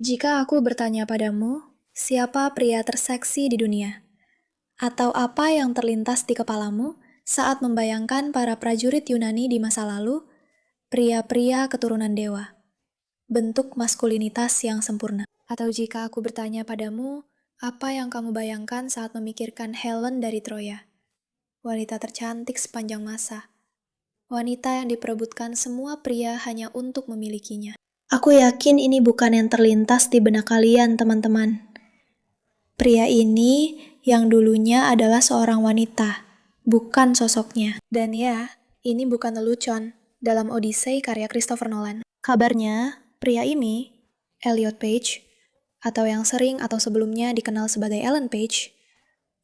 Jika aku bertanya padamu, siapa pria terseksi di dunia? Atau apa yang terlintas di kepalamu saat membayangkan para prajurit Yunani di masa lalu, pria-pria keturunan dewa, bentuk maskulinitas yang sempurna? Atau jika aku bertanya padamu, apa yang kamu bayangkan saat memikirkan Helen dari Troya? Wanita tercantik sepanjang masa, wanita yang diperebutkan semua pria hanya untuk memilikinya. Aku yakin ini bukan yang terlintas di benak kalian, teman-teman. Pria ini yang dulunya adalah seorang wanita, bukan sosoknya. Dan ya, ini bukan lelucon dalam Odyssey karya Christopher Nolan. Kabarnya, pria ini, Elliot Page, atau yang sering atau sebelumnya dikenal sebagai Ellen Page,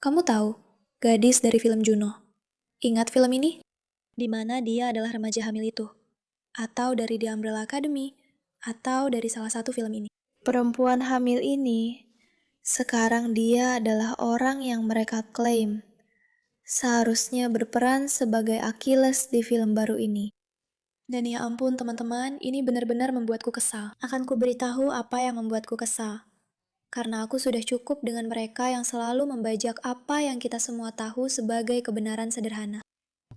kamu tahu, gadis dari film Juno. Ingat film ini? Di mana dia adalah remaja hamil itu. Atau dari The Umbrella Academy, atau dari salah satu film ini. Perempuan hamil ini, sekarang dia adalah orang yang mereka klaim seharusnya berperan sebagai Achilles di film baru ini. Dan ya ampun teman-teman, ini benar-benar membuatku kesal. Akan kuberitahu apa yang membuatku kesal. Karena aku sudah cukup dengan mereka yang selalu membajak apa yang kita semua tahu sebagai kebenaran sederhana.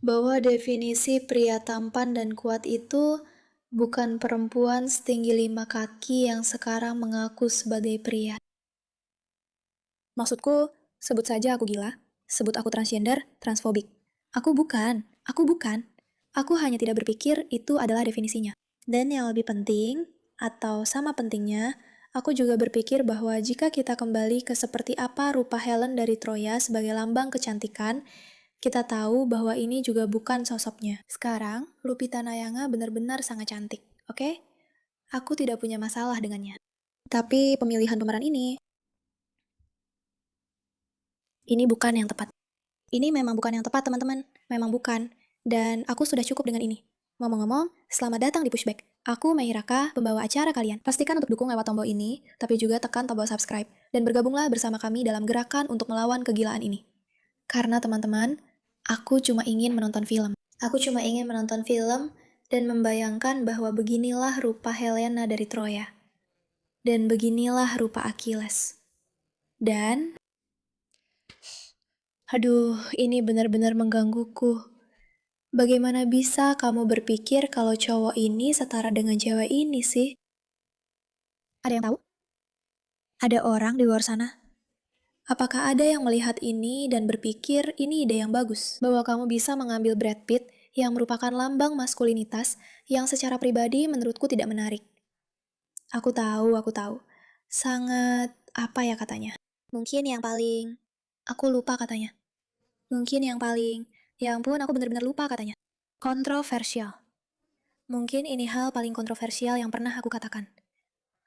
Bahwa definisi pria tampan dan kuat itu bukan perempuan setinggi 5 kaki yang sekarang mengaku sebagai pria. Maksudku, sebut saja aku gila, sebut aku transgender, transfobik. Aku bukan, aku bukan. Aku hanya tidak berpikir itu adalah definisinya. Dan yang lebih penting, atau sama pentingnya, aku juga berpikir bahwa jika kita kembali ke seperti apa rupa Helen dari Troya sebagai lambang kecantikan, kita tahu bahwa ini juga bukan sosoknya. Sekarang, Lupita Nyong'o benar-benar sangat cantik, oke? Aku tidak punya masalah dengannya. Tapi pemilihan pemeran ini bukan yang tepat. Ini memang bukan yang tepat, teman-teman. Memang bukan. Dan aku sudah cukup dengan ini. Ngomong-ngomong, selamat datang di Pushback. Aku Mei Raka, pembawa acara kalian. Pastikan untuk dukung lewat tombol ini, tapi juga tekan tombol subscribe. Dan bergabunglah bersama kami dalam gerakan untuk melawan kegilaan ini. Karena teman-teman, aku cuma ingin menonton film. Aku cuma ingin menonton film dan membayangkan bahwa beginilah rupa Helena dari Troya. Dan beginilah rupa Achilles. Dan aduh, ini benar-benar menggangguku. Bagaimana bisa kamu berpikir kalau cowok ini setara dengan cewek ini sih? Ada yang tahu? Ada orang di luar sana? Apakah ada yang melihat ini dan berpikir ini ide yang bagus? Bahwa kamu bisa mengambil Brad Pitt yang merupakan lambang maskulinitas yang secara pribadi menurutku tidak menarik. Aku tahu. Sangat, apa ya katanya? Mungkin yang paling, aku lupa katanya. Mungkin yang paling, ya ampun aku benar-benar lupa katanya. Kontroversial. Mungkin ini hal paling kontroversial yang pernah aku katakan.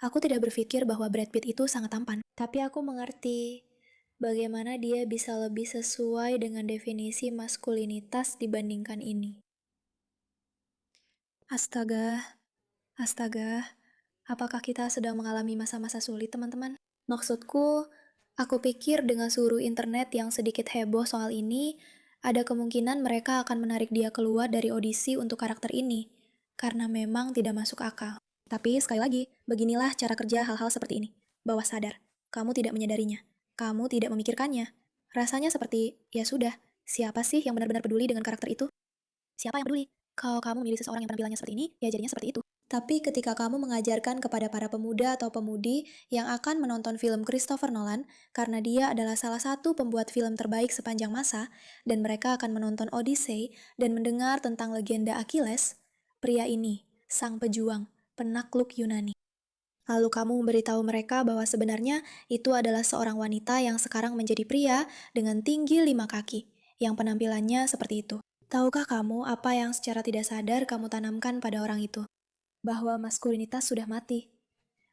Aku tidak berpikir bahwa Brad Pitt itu sangat tampan, tapi aku mengerti bagaimana dia bisa lebih sesuai dengan definisi maskulinitas dibandingkan ini. Astaga, apakah kita sedang mengalami masa-masa sulit, teman-teman? Maksudku, aku pikir dengan suhu internet yang sedikit heboh soal ini, ada kemungkinan mereka akan menarik dia keluar dari audisi untuk karakter ini, karena memang tidak masuk akal. Tapi sekali lagi, beginilah cara kerja hal-hal seperti ini. Bawah sadar, kamu tidak menyadarinya, kamu tidak memikirkannya. Rasanya seperti, ya sudah, siapa sih yang benar-benar peduli dengan karakter itu? Siapa yang peduli? Kalau kamu memilih seseorang yang penampilannya seperti ini, ya jadinya seperti itu. Tapi ketika kamu mengajarkan kepada para pemuda atau pemudi yang akan menonton film Christopher Nolan, karena dia adalah salah satu pembuat film terbaik sepanjang masa, dan mereka akan menonton Odyssey dan mendengar tentang legenda Achilles, pria ini, sang pejuang, penakluk Yunani. Lalu kamu memberitahu mereka bahwa sebenarnya itu adalah seorang wanita yang sekarang menjadi pria dengan tinggi 5 kaki, yang penampilannya seperti itu. Tahukah kamu apa yang secara tidak sadar kamu tanamkan pada orang itu? Bahwa maskulinitas sudah mati.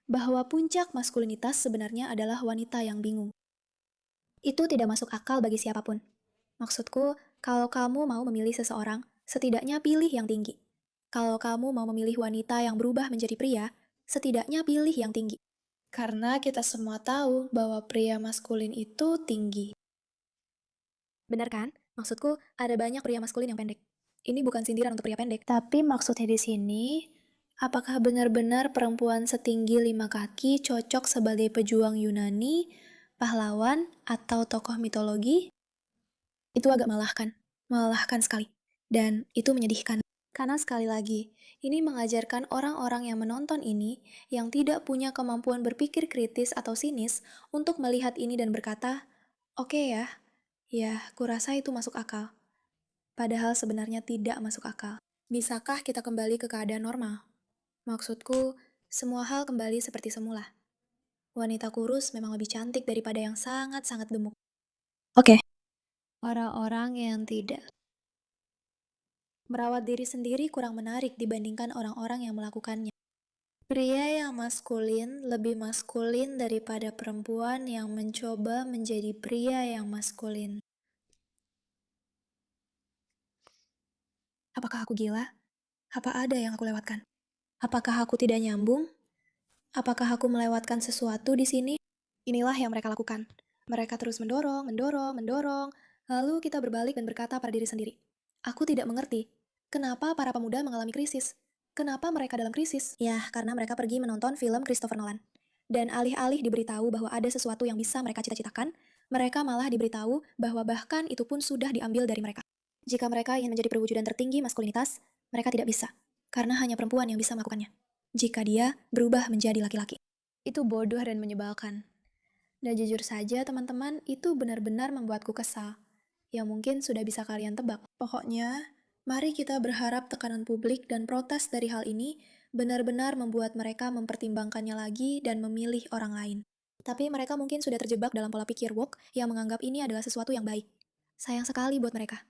Bahwa puncak maskulinitas sebenarnya adalah wanita yang bingung. Itu tidak masuk akal bagi siapapun. Maksudku, kalau kamu mau memilih seseorang, setidaknya pilih yang tinggi. Kalau kamu mau memilih wanita yang berubah menjadi pria, setidaknya pilih yang tinggi. Karena kita semua tahu bahwa pria maskulin itu tinggi. Benar kan? Maksudku, ada banyak pria maskulin yang pendek. Ini bukan sindiran untuk pria pendek, tapi maksudnya di sini, Apakah benar-benar perempuan setinggi 5 kaki cocok sebagai pejuang Yunani, pahlawan, atau tokoh mitologi? Itu agak melelahkan sekali. Dan itu menyedihkan. Karena sekali lagi, ini mengajarkan orang-orang yang menonton ini yang tidak punya kemampuan berpikir kritis atau sinis untuk melihat ini dan berkata, "Oke ya, kurasa itu masuk akal." Padahal sebenarnya tidak masuk akal. Bisakah kita kembali ke keadaan normal? Maksudku, semua hal kembali seperti semula. Wanita kurus memang lebih cantik daripada yang sangat-sangat gemuk. Oke. Orang-orang yang tidak merawat diri sendiri kurang menarik dibandingkan orang-orang yang melakukannya. Pria yang maskulin lebih maskulin daripada perempuan yang mencoba menjadi pria yang maskulin. Apakah aku gila? Apa ada yang aku lewatkan? Apakah aku tidak nyambung? Apakah aku melewatkan sesuatu di sini? Inilah yang mereka lakukan. Mereka terus mendorong, lalu kita berbalik dan berkata pada diri sendiri, "Aku tidak mengerti. Kenapa para pemuda mengalami krisis? Kenapa mereka dalam krisis?" Ya, karena mereka pergi menonton film Christopher Nolan. Dan alih-alih diberitahu bahwa ada sesuatu yang bisa mereka cita-citakan, mereka malah diberitahu bahwa bahkan itu pun sudah diambil dari mereka. Jika mereka ingin menjadi perwujudan tertinggi maskulinitas, mereka tidak bisa, karena hanya perempuan yang bisa melakukannya. Jika dia berubah menjadi laki-laki. Itu bodoh dan menyebalkan. Dan jujur saja teman-teman, itu benar-benar membuatku kesal. Yang mungkin sudah bisa kalian tebak. Pokoknya, mari kita berharap tekanan publik dan protes dari hal ini benar-benar membuat mereka mempertimbangkannya lagi dan memilih orang lain. Tapi mereka mungkin sudah terjebak dalam pola pikir woke yang menganggap ini adalah sesuatu yang baik. Sayang sekali buat mereka.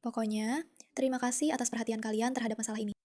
Pokoknya, terima kasih atas perhatian kalian terhadap masalah ini.